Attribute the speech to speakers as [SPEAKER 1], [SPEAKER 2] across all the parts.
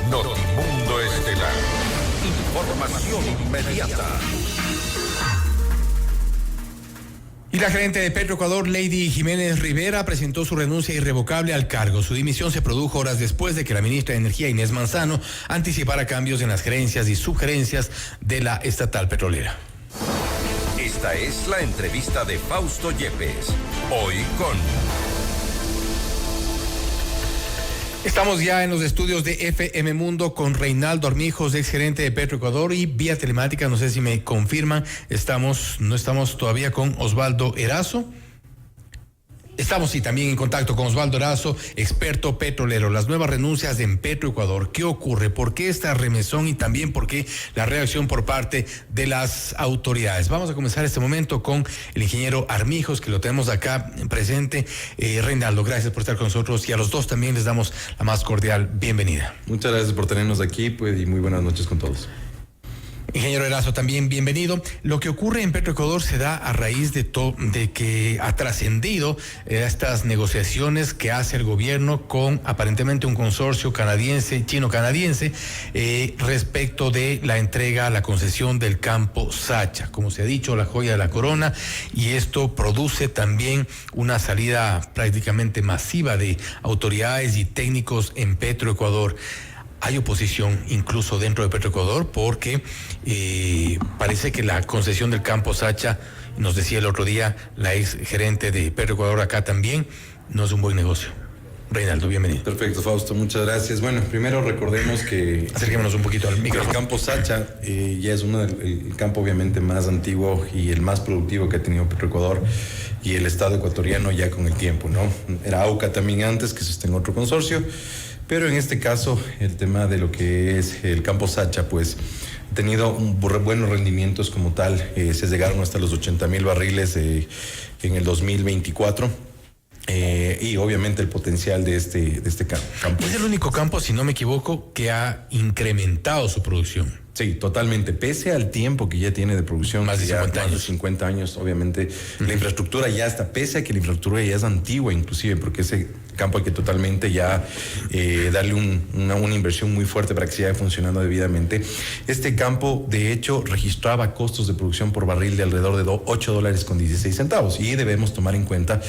[SPEAKER 1] Notimundo Estelar. Información inmediata.
[SPEAKER 2] Y la gerente de Petroecuador, Lady Jiménez Rivera, presentó su renuncia irrevocable al cargo. Su dimisión se produjo horas después de que la ministra de Energía, Inés Manzano, anticipara cambios en las gerencias y subgerencias de la estatal petrolera.
[SPEAKER 1] Esta es la entrevista de Fausto Yepes. Hoy con...
[SPEAKER 2] Estamos ya en los estudios de FM Mundo con Reinaldo Armijos, exgerente de Petroecuador, y vía telemática, no sé si me confirman, no estamos todavía con Osvaldo Erazo. Estamos sí también en contacto con Osvaldo Erazo, experto petrolero. Las nuevas renuncias en Petroecuador, ¿qué ocurre? ¿Por qué esta remesón y también por qué la reacción por parte de las autoridades? Vamos a comenzar este momento con el ingeniero Armijos, que lo tenemos acá presente. Reinaldo, gracias por estar con nosotros, y a los dos también les damos la más cordial bienvenida.
[SPEAKER 3] Muchas gracias por tenernos aquí, y muy buenas noches con todos.
[SPEAKER 2] Ingeniero Erazo, también bienvenido. Lo que ocurre en Petroecuador se da a raíz de que ha trascendido estas negociaciones que hace el gobierno con aparentemente un consorcio chino-canadiense, respecto de la entrega a la concesión del campo Sacha, como se ha dicho, la joya de la corona, y esto produce también una salida prácticamente masiva de autoridades y técnicos en Petroecuador. Hay oposición incluso dentro de Petroecuador porque parece que la concesión del campo Sacha, nos decía el otro día la ex gerente de Petroecuador acá también, no es un buen negocio. Reinaldo, bienvenido.
[SPEAKER 3] Perfecto, Fausto, muchas gracias. Bueno, primero recordemos que...
[SPEAKER 2] Acerquémonos un poquito al micrófono.
[SPEAKER 3] El campo Sacha ya es el campo obviamente más antiguo y el más productivo que ha tenido Petroecuador y el Estado ecuatoriano ya con el tiempo, ¿no? Era AUCA también antes, que está en otro consorcio. Pero en este caso, el tema de lo que es el campo Sacha, pues ha tenido buenos rendimientos como tal. Se llegaron hasta los 80,000 barriles en el 2024. Y obviamente el potencial de este campo.
[SPEAKER 2] Es el único campo, si no me equivoco, que ha incrementado su producción.
[SPEAKER 3] Sí, totalmente. Pese al tiempo que ya tiene de producción,
[SPEAKER 2] más de 50 años.
[SPEAKER 3] Más de 50 años, obviamente. La infraestructura ya está, pese a que la infraestructura ya es antigua, inclusive, porque ese campo hay que totalmente ya darle una inversión muy fuerte para que siga funcionando debidamente. Este campo, de hecho, registraba costos de producción por barril de alrededor de $8.16. Y debemos tomar en cuenta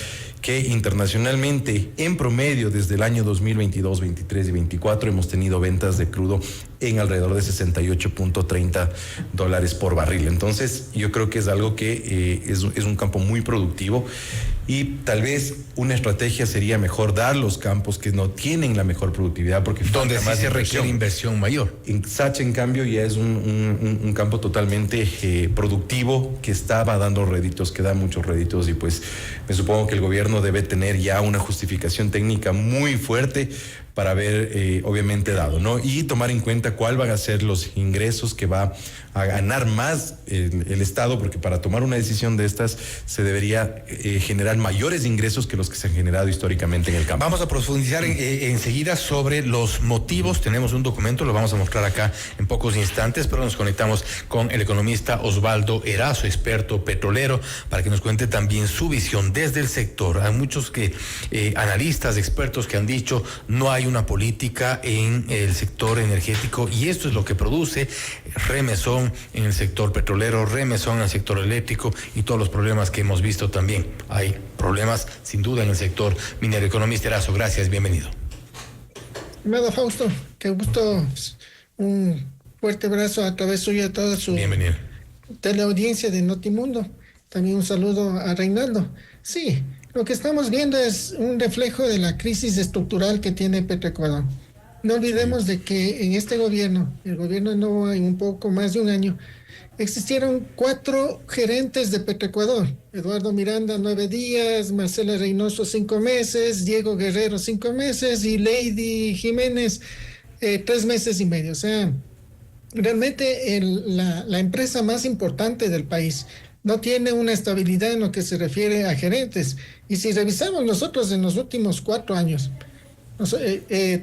[SPEAKER 3] que internacionalmente, en promedio, desde el año 2022, 23 y 24, hemos tenido ventas de crudo en alrededor de $68.30 por barril. Entonces, yo creo que es algo que es un campo muy productivo, y tal vez una estrategia sería mejor dar los campos que no tienen la mejor productividad, porque
[SPEAKER 2] donde sí se requiere inversión mayor.
[SPEAKER 3] En Sacha, en cambio, ya es un campo totalmente productivo, que estaba dando réditos, que da muchos réditos, y pues me supongo que el gobierno debe tener ya una justificación técnica muy fuerte para haber obviamente dado, ¿no? Y tomar en cuenta cuál van a ser los ingresos que va a ganar más el Estado, porque para tomar una decisión de estas se debería generar mayores ingresos que los que se han generado históricamente en el campo.
[SPEAKER 2] Vamos a profundizar enseguida sobre los motivos. Tenemos un documento, lo vamos a mostrar acá en pocos instantes, pero nos conectamos con el economista Osvaldo Erazo, experto petrolero, para que nos cuente también su visión desde el sector. Hay muchos analistas, expertos que han dicho no hay una política en el sector energético, y esto es lo que produce remesón en el sector petrolero, remesón en el sector eléctrico y todos los problemas que hemos visto también. Hay problemas sin duda en el sector minero. Economista Erazo, gracias, bienvenido.
[SPEAKER 4] Estimado Fausto, qué gusto, un fuerte abrazo a través suyo a toda su
[SPEAKER 2] bienvenido
[SPEAKER 4] teleaudiencia de Notimundo. También un saludo a Reinaldo. Sí, lo que estamos viendo es un reflejo de la crisis estructural que tiene Petroecuador. No olvidemos de que en este gobierno, el gobierno no hay un poco más de un año, existieron 4 gerentes de Petroecuador. Eduardo Miranda 9 días, Marcela Reynoso 5 meses, Diego Guerrero 5 meses y Lady Jiménez 3 meses y medio. O sea, realmente la empresa más importante del país no tiene una estabilidad en lo que se refiere a gerentes. Y si revisamos nosotros en los últimos 4 años,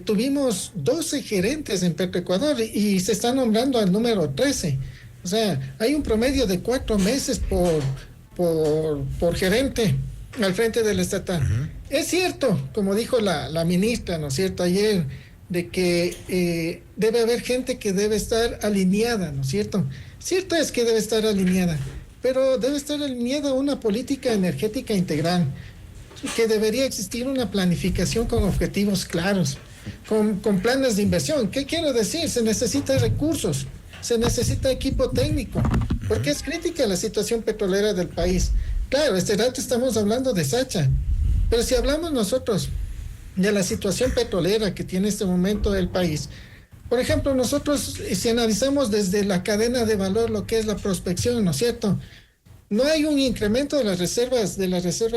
[SPEAKER 4] tuvimos 12 gerentes en Petroecuador y se está nombrando al número 13. O sea, hay un promedio de 4 meses por gerente al frente del estatal. Es cierto, como dijo la ministra, ¿no es cierto?, ayer, de que debe haber gente que debe estar alineada, ¿no es cierto? Cierto es que debe estar alineada, pero debe estar alineada a una política energética integral, que debería existir una planificación con objetivos claros, con planes de inversión. ¿Qué quiero decir? Se necesitan recursos, se necesita equipo técnico, porque es crítica la situación petrolera del país. Claro, este rato estamos hablando de Sacha, pero si hablamos nosotros de la situación petrolera que tiene este momento el país, por ejemplo, nosotros si analizamos desde la cadena de valor lo que es la prospección, ¿no es cierto? No hay un incremento de las reservas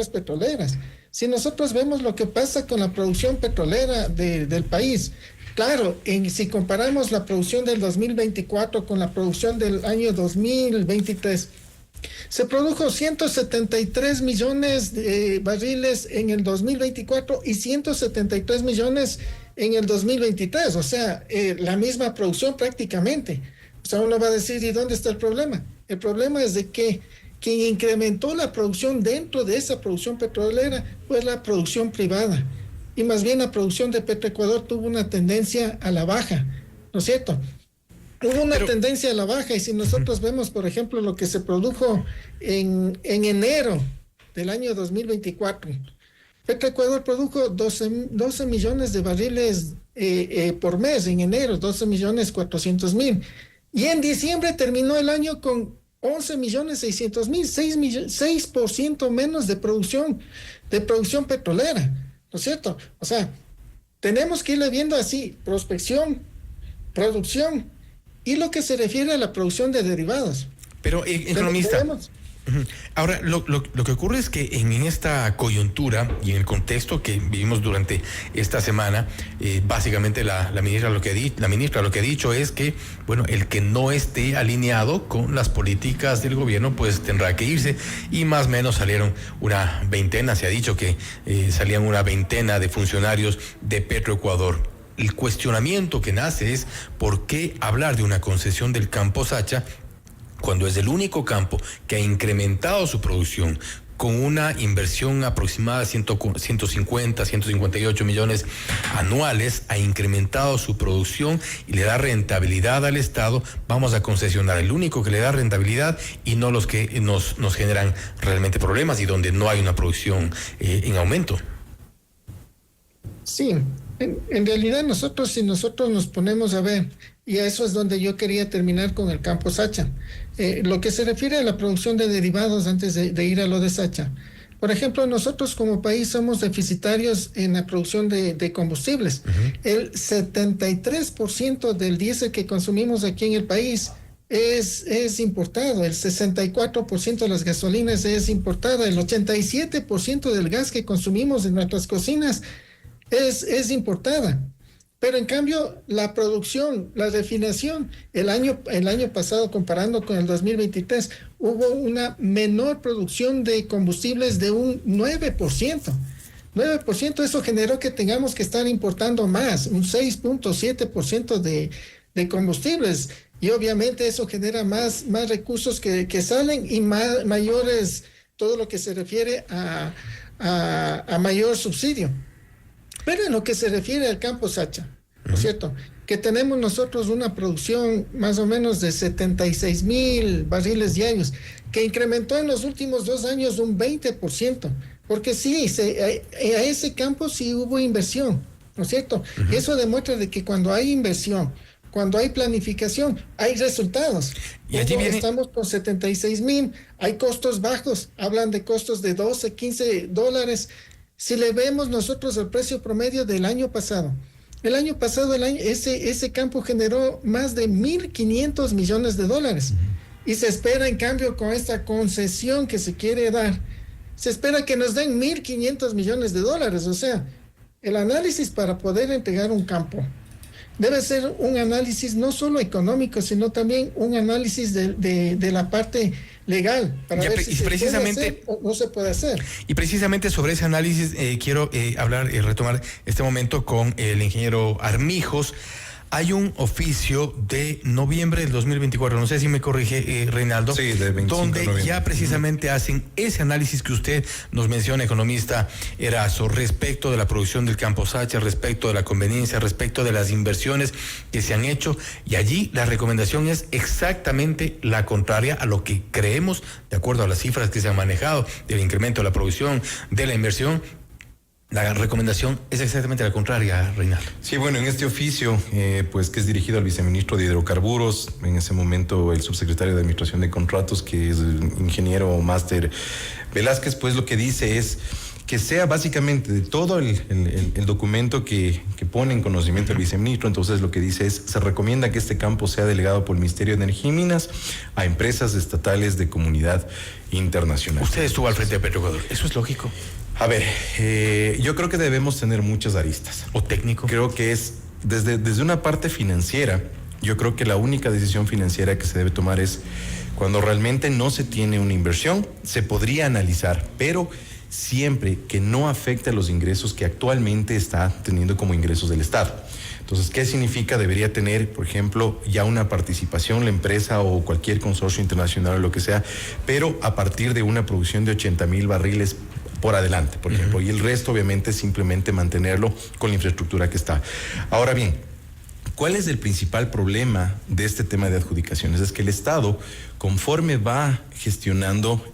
[SPEAKER 4] petroleras. Si nosotros vemos lo que pasa con la producción petrolera del país, claro, si comparamos la producción del 2024 con la producción del año 2023, se produjo 173 millones de barriles en el 2024 y 173 millones en el 2023, o sea, la misma producción prácticamente. O sea, uno va a decir, ¿y dónde está el problema? El problema es de que quien incrementó la producción dentro de esa producción petrolera fue la producción privada. Y más bien la producción de Petroecuador tuvo una tendencia a la baja, ¿no es cierto? Hubo una tendencia a la baja, y si nosotros vemos, por ejemplo, lo que se produjo en enero del año 2024, Petroecuador produjo 12 millones de barriles por mes en enero, 12.400.000. Y en diciembre terminó el año con 11.600.000, 6% menos de producción petrolera, ¿no es cierto? O sea, tenemos que irle viendo así, prospección, producción y lo que se refiere a la producción de derivados.
[SPEAKER 2] Pero, economista, ahora, lo que ocurre es que en esta coyuntura y en el contexto que vivimos durante esta semana, básicamente la ministra lo que ha dicho es que, bueno, el que no esté alineado con las políticas del gobierno, pues tendrá que irse, y más o menos salieron una veintena, se ha dicho que salían una veintena de funcionarios de Petroecuador. El cuestionamiento que nace es ¿por qué hablar de una concesión del campo Sacha cuando es el único campo que ha incrementado su producción con una inversión aproximada de 150, 158 millones anuales, ha incrementado su producción y le da rentabilidad al Estado? Vamos a concesionar el único que le da rentabilidad y no los que nos generan realmente problemas y donde no hay una producción en aumento.
[SPEAKER 4] Sí, en realidad si nosotros nos ponemos a ver, y a eso es donde yo quería terminar con el campo Sacha, lo que se refiere a la producción de derivados antes de ir a lo de Sacha. Por ejemplo, nosotros como país somos deficitarios en la producción de combustibles. El 73% del diésel que consumimos aquí en el país es importado, el 64% de las gasolinas es importada, el 87% del gas que consumimos en nuestras cocinas es importada. Pero en cambio, la producción, la refinación, el año pasado, comparando con el 2023, hubo una menor producción de combustibles de un 9%. 9%, eso generó que tengamos que estar importando más, un 6.7% de combustibles. Y obviamente eso genera más recursos que salen y mayores, todo lo que se refiere a mayor subsidio. Pero en lo que se refiere al campo Sacha, ¿no es cierto? Que tenemos nosotros una producción más o menos de 76.000 barriles diarios, que incrementó en los últimos 2 años un 20%, porque sí, a ese campo sí hubo inversión, ¿no es cierto? Y eso demuestra de que cuando hay inversión, cuando hay planificación, hay resultados.
[SPEAKER 2] Y allí
[SPEAKER 4] estamos con 76.000, hay costos bajos, hablan de costos de 12, 15 dólares. Si le vemos nosotros el precio promedio del año pasado, ese campo generó más de 1.500 millones de dólares. Y se espera, en cambio, con esta concesión que se quiere dar, se espera que nos den 1.500 millones de dólares. O sea, el análisis para poder entregar un campo debe ser un análisis no solo económico, sino también un análisis de la parte legal, para ver si se puede hacer o no se puede hacer.
[SPEAKER 2] Y precisamente sobre ese análisis quiero retomar este momento con el ingeniero Armijos. Hay un oficio de noviembre del 2024, no sé si me corrige, Reinaldo,
[SPEAKER 3] sí, de 25
[SPEAKER 2] donde
[SPEAKER 3] de noviembre.
[SPEAKER 2] ya precisamente hacen ese análisis que usted nos menciona, economista Erazo, respecto de la producción del campo Sacha, respecto de la conveniencia, respecto de las inversiones que se han hecho, y allí la recomendación es exactamente la contraria a lo que creemos, de acuerdo a las cifras que se han manejado, del incremento de la producción, de la inversión. La recomendación es exactamente la contraria, Reinaldo.
[SPEAKER 3] Sí, bueno, en este oficio, pues que es dirigido al viceministro de Hidrocarburos, en ese momento el subsecretario de Administración de Contratos, que es el ingeniero máster Velázquez, pues lo que dice es que sea básicamente de todo el documento que pone en conocimiento el viceministro. Entonces lo que dice es, se recomienda que este campo sea delegado por el Ministerio de Energía y Minas a empresas estatales de comunidad internacional.
[SPEAKER 2] Usted estuvo al frente de Petroecuador, ¿eso es lógico?
[SPEAKER 3] A ver, yo creo que debemos tener muchas aristas.
[SPEAKER 2] ¿O técnico?
[SPEAKER 3] Creo que es desde una parte financiera. Yo creo que la única decisión financiera que se debe tomar es cuando realmente no se tiene una inversión, se podría analizar, pero siempre que no afecte a los ingresos que actualmente está teniendo como ingresos del Estado. Entonces, ¿qué significa? Debería tener, por ejemplo, ya una participación la empresa o cualquier consorcio internacional o lo que sea, pero a partir de una producción de 80,000 barriles por adelante, por ejemplo, y el resto obviamente simplemente mantenerlo con la infraestructura que está. Ahora bien, ¿cuál es el principal problema de este tema de adjudicaciones? Es que el Estado, conforme va gestionando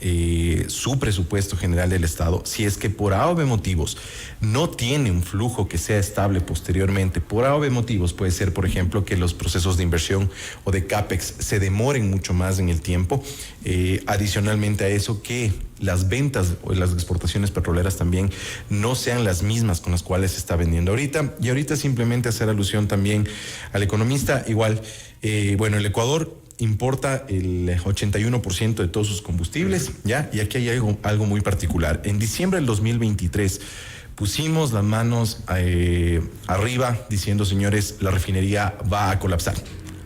[SPEAKER 3] su presupuesto general del Estado, si es que por A o B motivos no tiene un flujo que sea estable posteriormente, por A o B motivos puede ser, por ejemplo, que los procesos de inversión o de CAPEX se demoren mucho más en el tiempo, adicionalmente a eso que las ventas o las exportaciones petroleras también no sean las mismas con las cuales se está vendiendo ahorita. Y ahorita simplemente hacer alusión también al economista, igual, bueno, el Ecuador importa el 81% de todos sus combustibles, ¿ya? Y aquí hay algo muy particular. En diciembre del 2023 pusimos las manos arriba diciendo, señores, la refinería va a colapsar.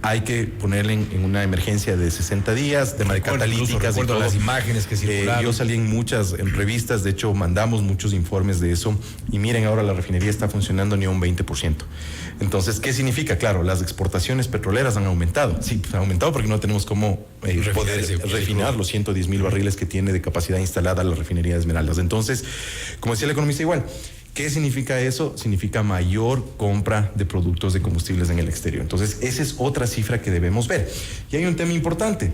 [SPEAKER 3] Hay que ponerle en una emergencia de 60 días, de manera catalíticas y todo.
[SPEAKER 2] Las imágenes que circularon.
[SPEAKER 3] Yo salí en muchas revistas, de hecho mandamos muchos informes de eso, y miren, ahora la refinería está funcionando ni a un 20%. Entonces, ¿qué significa? Claro, las exportaciones petroleras han aumentado. Sí, han aumentado porque no tenemos cómo poder refinar los 110,000 barriles que tiene de capacidad instalada la refinería de Esmeraldas. Entonces, como decía el economista igual, ¿qué significa eso? Significa mayor compra de productos de combustibles en el exterior. Entonces, esa es otra cifra que debemos ver. Y hay un tema importante.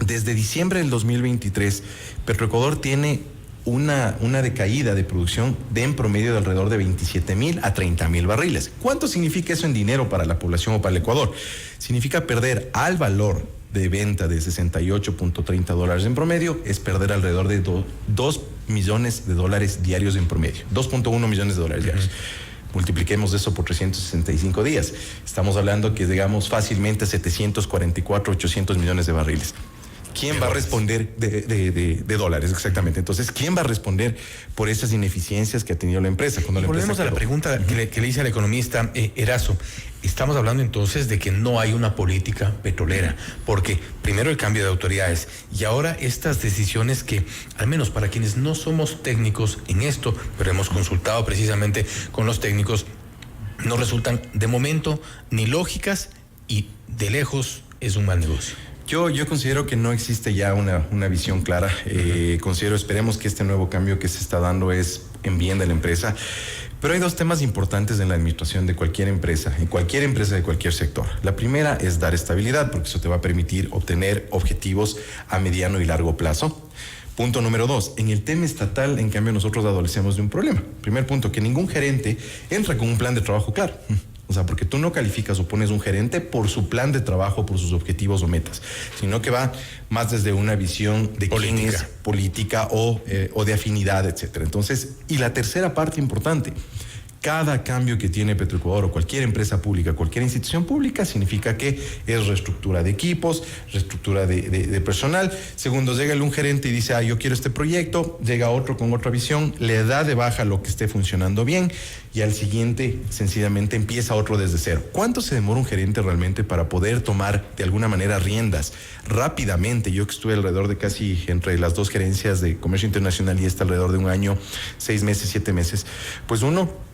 [SPEAKER 3] Desde diciembre del 2023, Petroecuador tiene una decaída de producción de en promedio de alrededor de 27,000 a 30,000 barriles. ¿Cuánto significa eso en dinero para la población o para el Ecuador? Significa perder al valor de venta de $68.30 en promedio, es perder alrededor de 2 millones de dólares diarios en promedio, 2.1 millones de dólares diarios. Multipliquemos eso por 365 días. Estamos hablando que llegamos fácilmente a 744, 800 millones de barriles. ¿Quién va a responder de dólares? Exactamente. Entonces, ¿quién va a responder por esas ineficiencias que ha tenido la empresa?
[SPEAKER 2] Volvemos a la pregunta que le hice al economista Erazo. Estamos hablando entonces de que no hay una política petrolera, porque primero el cambio de autoridades y ahora estas decisiones que, al menos para quienes no somos técnicos en esto, pero hemos consultado precisamente con los técnicos, no resultan de momento ni lógicas y de lejos es un mal negocio.
[SPEAKER 3] Yo considero que no existe ya una visión clara. Esperemos que este nuevo cambio que se está dando es en bien de la empresa. Pero hay dos temas importantes en la administración de cualquier empresa de cualquier sector. La primera es dar estabilidad, porque eso te va a permitir obtener objetivos a mediano y largo plazo. Punto número 2, en el tema estatal, en cambio, nosotros adolecemos de un problema. Primer punto, que ningún gerente entra con un plan de trabajo claro. O sea, porque tú no calificas o pones un gerente por su plan de trabajo, por sus objetivos o metas, sino que va más desde una visión de quién es política o de afinidad, etcétera. Entonces, y la tercera parte importante, cada cambio que tiene Petroecuador o cualquier empresa pública, cualquier institución pública, significa que es reestructura de equipos, reestructura de personal. Segundo, llega un gerente y dice, yo quiero este proyecto, llega otro con otra visión, le da de baja lo que esté funcionando bien y al siguiente, sencillamente, empieza otro desde cero. ¿Cuánto se demora un gerente realmente para poder tomar de alguna manera riendas rápidamente? Yo que estuve alrededor de casi entre las dos gerencias de comercio internacional y esta alrededor de un año, 6 meses, 7 meses, pues uno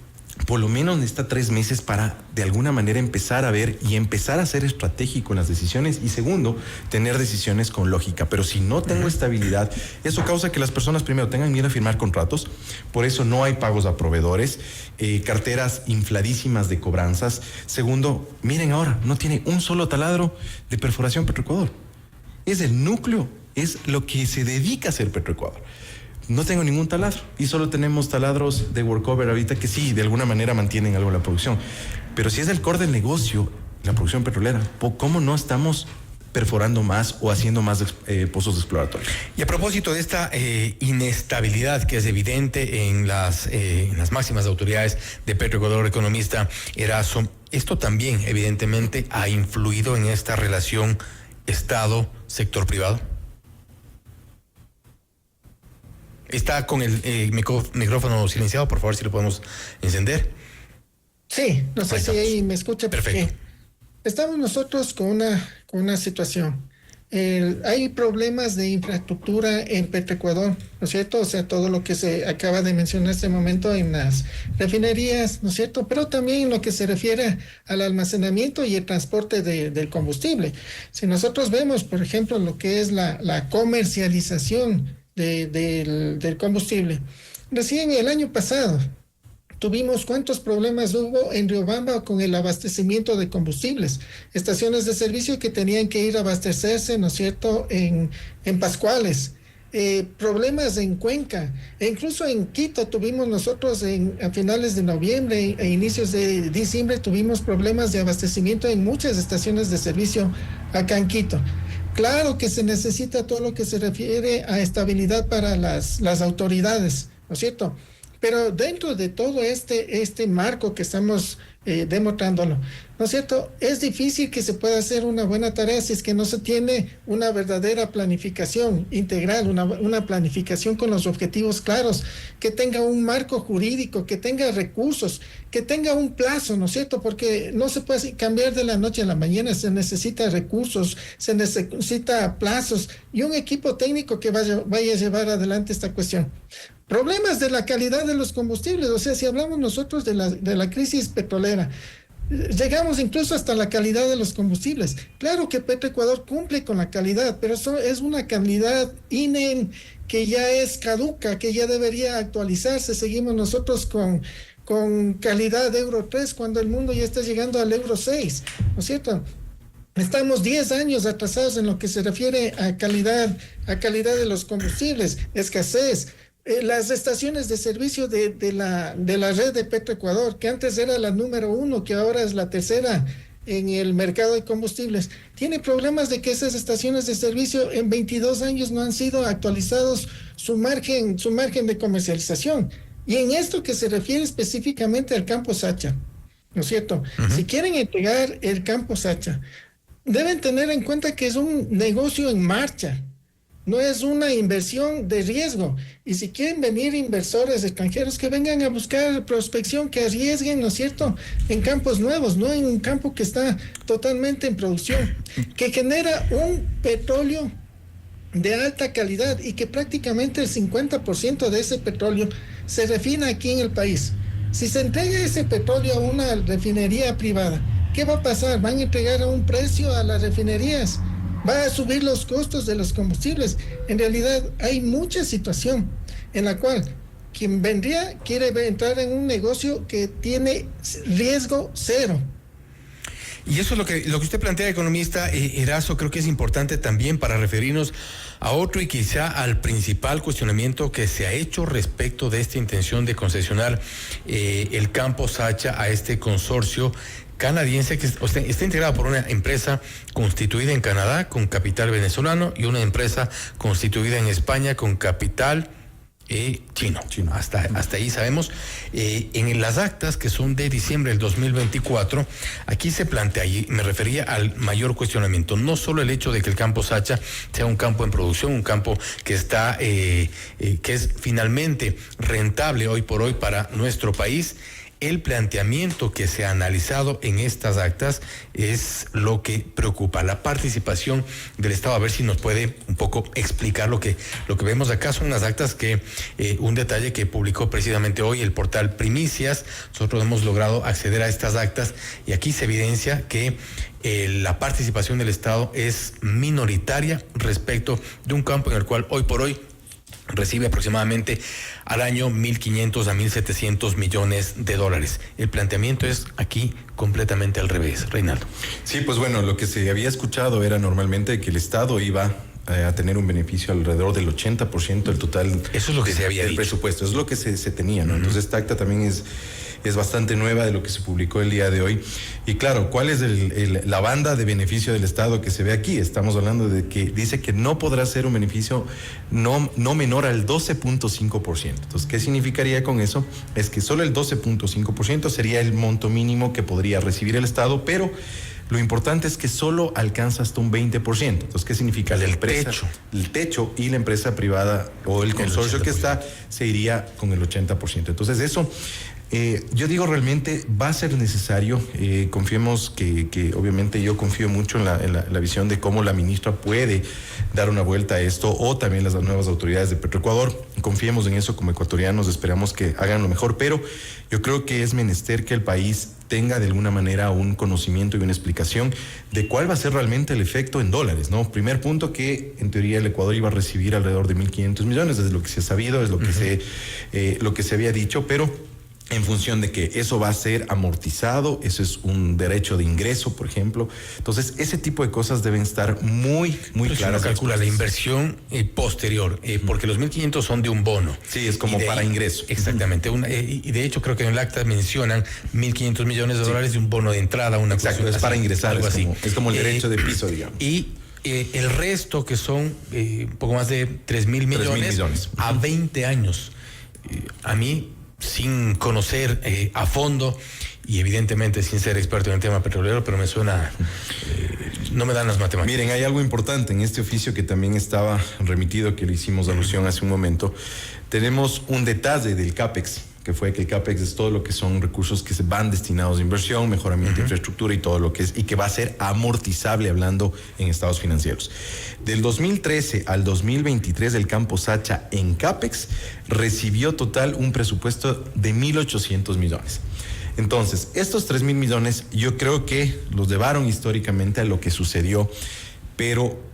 [SPEAKER 3] por lo menos necesita 3 meses para de alguna manera empezar a ver y empezar a ser estratégico en las decisiones, y segundo, tener decisiones con lógica. Pero si no tengo estabilidad, eso causa que las personas primero tengan miedo a firmar contratos, por eso no hay pagos a proveedores, carteras infladísimas de cobranzas. Segundo, miren ahora, no tiene un solo taladro de perforación Petroecuador. Es el núcleo, es lo que se dedica a hacer Petroecuador. No tengo ningún taladro y solo tenemos taladros de workover ahorita que sí, de alguna manera mantienen algo la producción. Pero si es el core del negocio, la producción petrolera, ¿cómo no estamos perforando más o haciendo más pozos exploratorios?
[SPEAKER 2] Y a propósito de esta inestabilidad que es evidente en las máximas autoridades de Petroecuador, economista Erazo, esto también evidentemente ha influido en esta relación Estado-sector privado. Está con el micrófono silenciado, por favor, si lo podemos encender.
[SPEAKER 4] Sí, no sé si ahí me escucha.
[SPEAKER 2] Perfecto.
[SPEAKER 4] Estamos nosotros con una situación. Hay problemas de infraestructura en Petroecuador, ¿no es cierto? O sea, todo lo que se acaba de mencionar este momento en las refinerías, ¿no es cierto? Pero también en lo que se refiere al almacenamiento y el transporte del combustible. Si nosotros vemos, por ejemplo, lo que es la comercialización del combustible. Recién el año pasado tuvimos cuántos problemas hubo en Riobamba con el abastecimiento de combustibles. Estaciones de servicio que tenían que ir a abastecerse, ¿no es cierto?, en Pascuales. Problemas en Cuenca, e incluso en Quito tuvimos nosotros a finales de noviembre e inicios de diciembre tuvimos problemas de abastecimiento en muchas estaciones de servicio acá en Quito. Claro que se necesita todo lo que se refiere a estabilidad para las autoridades, ¿no es cierto? Pero dentro de todo este marco que estamos demostrándolo, ¿no es cierto? Es difícil que se pueda hacer una buena tarea si es que no se tiene una verdadera planificación integral, una planificación con los objetivos claros, que tenga un marco jurídico, que tenga recursos, que tenga un plazo, ¿no es cierto? Porque no se puede cambiar de la noche a la mañana, se necesita recursos, se necesita plazos y un equipo técnico que vaya a llevar adelante esta cuestión. Problemas de la calidad de los combustibles, o sea, si hablamos nosotros de la crisis petrolera, llegamos incluso hasta la calidad de los combustibles. Claro que Petroecuador cumple con la calidad, pero eso es una calidad INEM que ya es caduca, que ya debería actualizarse. Seguimos nosotros con calidad de Euro 3 cuando el mundo ya está llegando al Euro 6, ¿no es cierto? Estamos 10 años atrasados en lo que se refiere a calidad de los combustibles, escasez. Las estaciones de servicio de la red de Petroecuador, que antes era la número 1, que ahora es la tercera en el mercado de combustibles, tiene problemas de que esas estaciones de servicio en 22 años no han sido actualizados su margen de comercialización. Y en esto que se refiere específicamente al campo Sacha, ¿no es cierto? Uh-huh. Si quieren entregar el campo Sacha, deben tener en cuenta que es un negocio en marcha. No es una inversión de riesgo. Y si quieren venir inversores extranjeros, que vengan a buscar prospección, que arriesguen, ¿no es cierto?, en campos nuevos, no en un campo que está totalmente en producción, que genera un petróleo de alta calidad y que prácticamente el 50% de ese petróleo se refina aquí en el país. Si se entrega ese petróleo a una refinería privada, ¿qué va a pasar? Van a entregar a un precio a las refinerías. Va a subir los costos de los combustibles. En realidad hay mucha situación en la cual quien vendría quiere entrar en un negocio que tiene riesgo cero.
[SPEAKER 2] Y eso es lo que usted plantea, economista Erazo, creo que es importante también para referirnos a otro y quizá al principal cuestionamiento que se ha hecho respecto de esta intención de concesionar el campo Sacha a este consorcio canadiense que está integrado por una empresa constituida en Canadá con capital venezolano y una empresa constituida en España con capital chino. Hasta ahí sabemos. En las actas que son de diciembre del 2024, aquí se plantea, y me refería al mayor cuestionamiento, no solo el hecho de que el campo Sacha sea un campo en producción, un campo que está, que es finalmente rentable hoy por hoy para nuestro país. el planteamiento que se ha analizado en estas actas es lo que preocupa, la participación del Estado. A ver si nos puede un poco explicar lo que vemos acá. Son las actas que, un detalle que publicó precisamente hoy el portal Primicias. Nosotros hemos logrado acceder a estas actas y aquí se evidencia que la participación del Estado es minoritaria respecto de un campo en el cual hoy por hoy recibe aproximadamente al año 1.500 a 1.700 millones de dólares. El planteamiento es aquí completamente al revés, Reinaldo.
[SPEAKER 3] Sí, pues bueno, lo que se había escuchado era normalmente que el Estado iba a tener un beneficio alrededor del 80% del total.
[SPEAKER 2] Eso es lo que se había
[SPEAKER 3] del
[SPEAKER 2] dicho.
[SPEAKER 3] Presupuesto, es lo que se tenía, ¿no? Entonces esta acta también es bastante nueva de lo que se publicó el día de hoy. Y claro, ¿cuál es la banda de beneficio del Estado que se ve aquí? Estamos hablando de que dice que no podrá ser un beneficio no menor al 12.5%. Entonces, ¿qué significaría con eso? Es que solo el 12.5% sería el monto mínimo que podría recibir el Estado, pero lo importante es que solo alcanza hasta un 20%. Entonces, ¿qué significa? La empresa, el techo, y la empresa privada o el consorcio que está se iría con el 80%. Entonces, eso... yo digo, realmente va a ser necesario. Confiemos que obviamente yo confío mucho en la visión de cómo la ministra puede dar una vuelta a esto, o también las nuevas autoridades de Petroecuador. Confiemos en eso como ecuatorianos, esperamos que hagan lo mejor, pero yo creo que es menester que el país tenga de alguna manera un conocimiento y una explicación de cuál va a ser realmente el efecto en dólares, ¿no? Primer punto, que en teoría el Ecuador iba a recibir alrededor de 1.500 millones, desde lo que se ha sabido, es lo que se había dicho, pero en función de que eso va a ser amortizado, eso es un derecho de ingreso, por ejemplo. Entonces, ese tipo de cosas deben estar muy claras.
[SPEAKER 2] Se calcula la inversión posterior, porque los 1.500 son de un bono.
[SPEAKER 3] Sí, es como para ingreso.
[SPEAKER 2] Exactamente. Y de hecho, creo que en el acta mencionan 1.500 millones de dólares de un bono de entrada, una
[SPEAKER 3] Exacto,
[SPEAKER 2] cosa
[SPEAKER 3] es
[SPEAKER 2] así,
[SPEAKER 3] para ingresar,
[SPEAKER 2] algo así.
[SPEAKER 3] Es como el derecho de piso, digamos.
[SPEAKER 2] Y el resto, que son un poco más de 3.000 millones a 20 años. A mí, sin conocer a fondo y evidentemente sin ser experto en el tema petrolero, pero me suena, no me dan las matemáticas.
[SPEAKER 3] Miren, hay algo importante en este oficio que también estaba remitido, que le hicimos alusión hace un momento. Tenemos un detalle del CAPEX, que fue que el CAPEX es todo lo que son recursos que se van destinados a inversión, mejoramiento de infraestructura y todo lo que es, y que va a ser amortizable hablando en estados financieros. Del 2013 al 2023, el Campo Sacha en CAPEX recibió total un presupuesto de 1.800 millones. Entonces, estos 3.000 millones yo creo que los llevaron históricamente a lo que sucedió, pero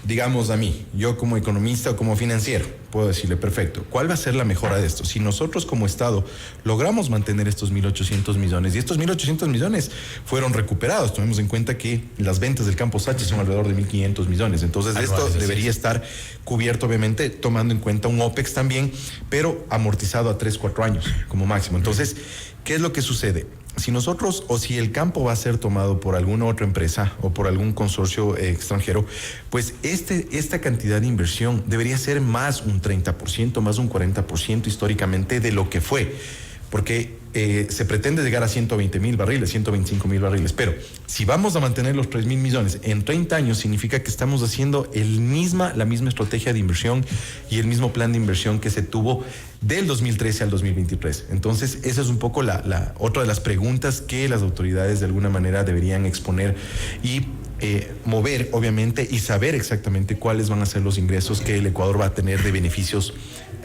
[SPEAKER 3] digamos a mí, yo como economista o como financiero, puedo decirle, perfecto, ¿cuál va a ser la mejora de esto? Si nosotros como Estado logramos mantener estos 1.800 millones, y estos 1.800 millones fueron recuperados, tomemos en cuenta que las ventas del Campo Sacha son alrededor de 1.500 millones, entonces esto debería estar cubierto, obviamente, tomando en cuenta un OPEX también, pero amortizado a 3-4 años como máximo. Entonces, ¿qué es lo que sucede? Si nosotros, o si el campo va a ser tomado por alguna otra empresa o por algún consorcio extranjero, pues esta cantidad de inversión debería ser más un 30%, más un 40% históricamente de lo que fue, porque se pretende llegar a 120.000 barriles, 125.000 barriles, pero si vamos a mantener los 3.000 millones en 30 años, significa que estamos haciendo la misma estrategia de inversión y el mismo plan de inversión que se tuvo del 2013 al 2023. Entonces, esa es un poco la otra de las preguntas que las autoridades de alguna manera deberían exponer y mover, obviamente, y saber exactamente cuáles van a ser los ingresos que el Ecuador va a tener de beneficios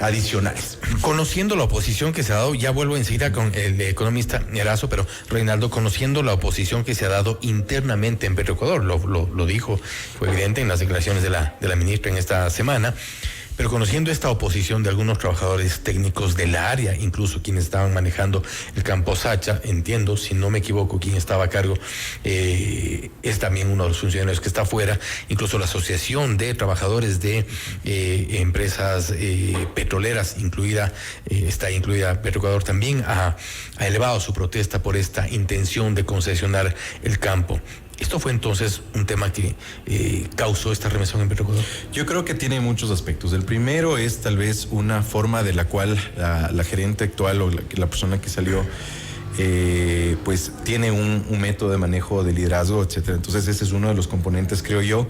[SPEAKER 3] adicionales.
[SPEAKER 2] Conociendo la oposición que se ha dado, ya vuelvo enseguida con el economista Erazo, pero Reinaldo, conociendo la oposición que se ha dado internamente en Petroecuador, lo dijo, fue evidente en las declaraciones de la ministra en esta semana, pero conociendo esta oposición de algunos trabajadores técnicos de la área, incluso quienes estaban manejando el Campo Sacha, entiendo, si no me equivoco, quien estaba a cargo es también uno de los funcionarios que está afuera, incluso la Asociación de Trabajadores de Empresas Petroleras, está incluida Petroecuador, también ha elevado su protesta por esta intención de concesionar el campo. ¿Esto fue entonces un tema que causó esta remesión en Petroecuador?
[SPEAKER 3] Yo creo que tiene muchos aspectos. El primero es tal vez una forma de la cual la gerente actual o la persona que salió pues tiene un método de manejo de liderazgo, etcétera. Entonces ese es uno de los componentes, creo yo.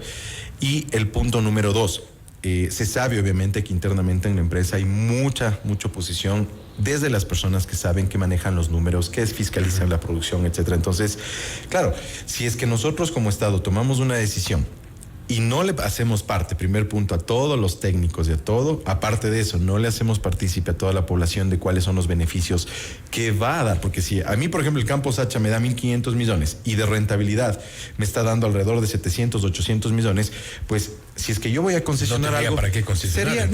[SPEAKER 3] Y el punto número 2, se sabe obviamente que internamente en la empresa hay mucha oposición desde las personas que saben, que manejan los números, que fiscalizan la producción, etcétera. Entonces, claro, si es que nosotros como Estado tomamos una decisión y no le hacemos parte, primer punto, a todos los técnicos y a todo, aparte de eso, no le hacemos partícipe a toda la población de cuáles son los beneficios que va a dar, porque si a mí, por ejemplo, el campo Sacha me da 1.500 millones y de rentabilidad me está dando alrededor de 700, 800 millones, pues si es que yo voy a concesionar
[SPEAKER 2] no
[SPEAKER 3] algo,
[SPEAKER 2] ¿para qué concesionar?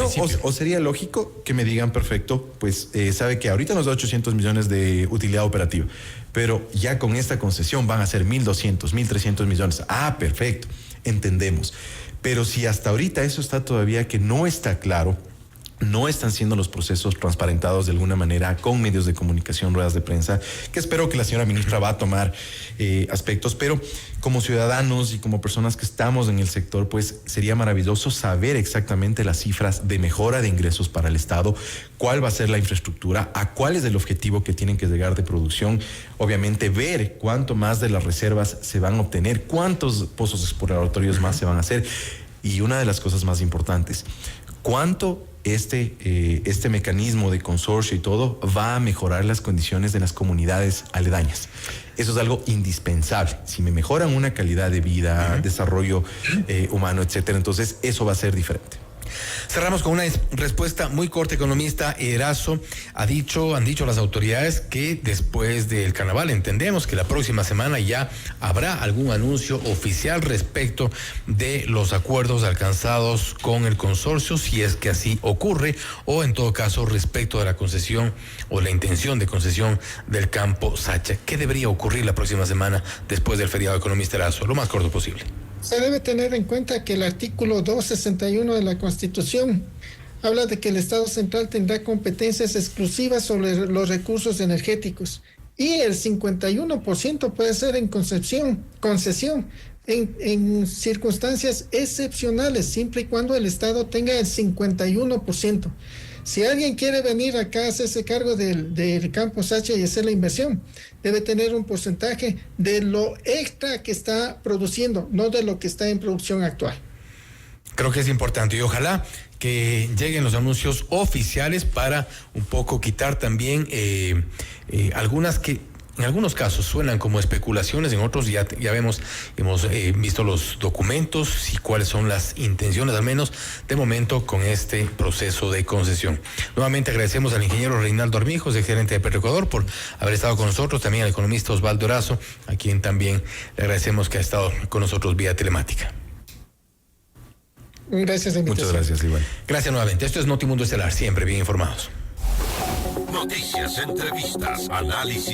[SPEAKER 3] Sería lógico que me digan, perfecto, pues sabe que ahorita nos da 800 millones de utilidad operativa, pero ya con esta concesión van a ser 1.200, 1.300 millones. Ah, perfecto. Entendemos, pero si hasta ahorita eso está todavía que no está claro, no están siendo los procesos transparentados de alguna manera con medios de comunicación, ruedas de prensa, que espero que la señora ministra va a tomar aspectos, pero como ciudadanos y como personas que estamos en el sector, pues sería maravilloso saber exactamente las cifras de mejora de ingresos para el Estado, cuál va a ser la infraestructura, a cuál es el objetivo que tienen que llegar de producción, obviamente ver cuánto más de las reservas se van a obtener, cuántos pozos exploratorios más se van a hacer y una de las cosas más importantes, cuánto este mecanismo de consorcio y todo va a mejorar las condiciones de las comunidades aledañas. Eso es algo indispensable. Si me mejoran una calidad de vida, desarrollo humano, etcétera, entonces eso va a ser diferente.
[SPEAKER 2] Cerramos con una respuesta muy corta, economista Erazo. Han dicho las autoridades que después del carnaval entendemos que la próxima semana ya habrá algún anuncio oficial respecto de los acuerdos alcanzados con el consorcio, si es que así ocurre, o en todo caso respecto de la concesión o la intención de concesión del campo Sacha. ¿Qué debería ocurrir la próxima semana después del feriado, economista Erazo? Lo más corto posible.
[SPEAKER 4] Se debe tener en cuenta que el artículo 261 de la Constitución habla de que el Estado central tendrá competencias exclusivas sobre los recursos energéticos y el 51% puede ser en concesión en circunstancias excepcionales, siempre y cuando el Estado tenga el 51%. Si alguien quiere venir acá a hacerse cargo del campo Sacha y hacer la inversión, debe tener un porcentaje de lo extra que está produciendo, no de lo que está en producción actual.
[SPEAKER 2] Creo que es importante y ojalá que lleguen los anuncios oficiales para un poco quitar también algunas que en algunos casos suenan como especulaciones, en otros ya hemos visto los documentos y cuáles son las intenciones, al menos de momento, con este proceso de concesión. Nuevamente agradecemos al ingeniero Reinaldo Armijos, gerente de Petroecuador, por haber estado con nosotros, también al economista Osvaldo Erazo, a quien también le agradecemos que ha estado con nosotros vía telemática.
[SPEAKER 4] Gracias,
[SPEAKER 3] muchas gracias, igual.
[SPEAKER 2] Gracias nuevamente. Esto es Notimundo Estelar, siempre bien informados.
[SPEAKER 1] Noticias, entrevistas, análisis.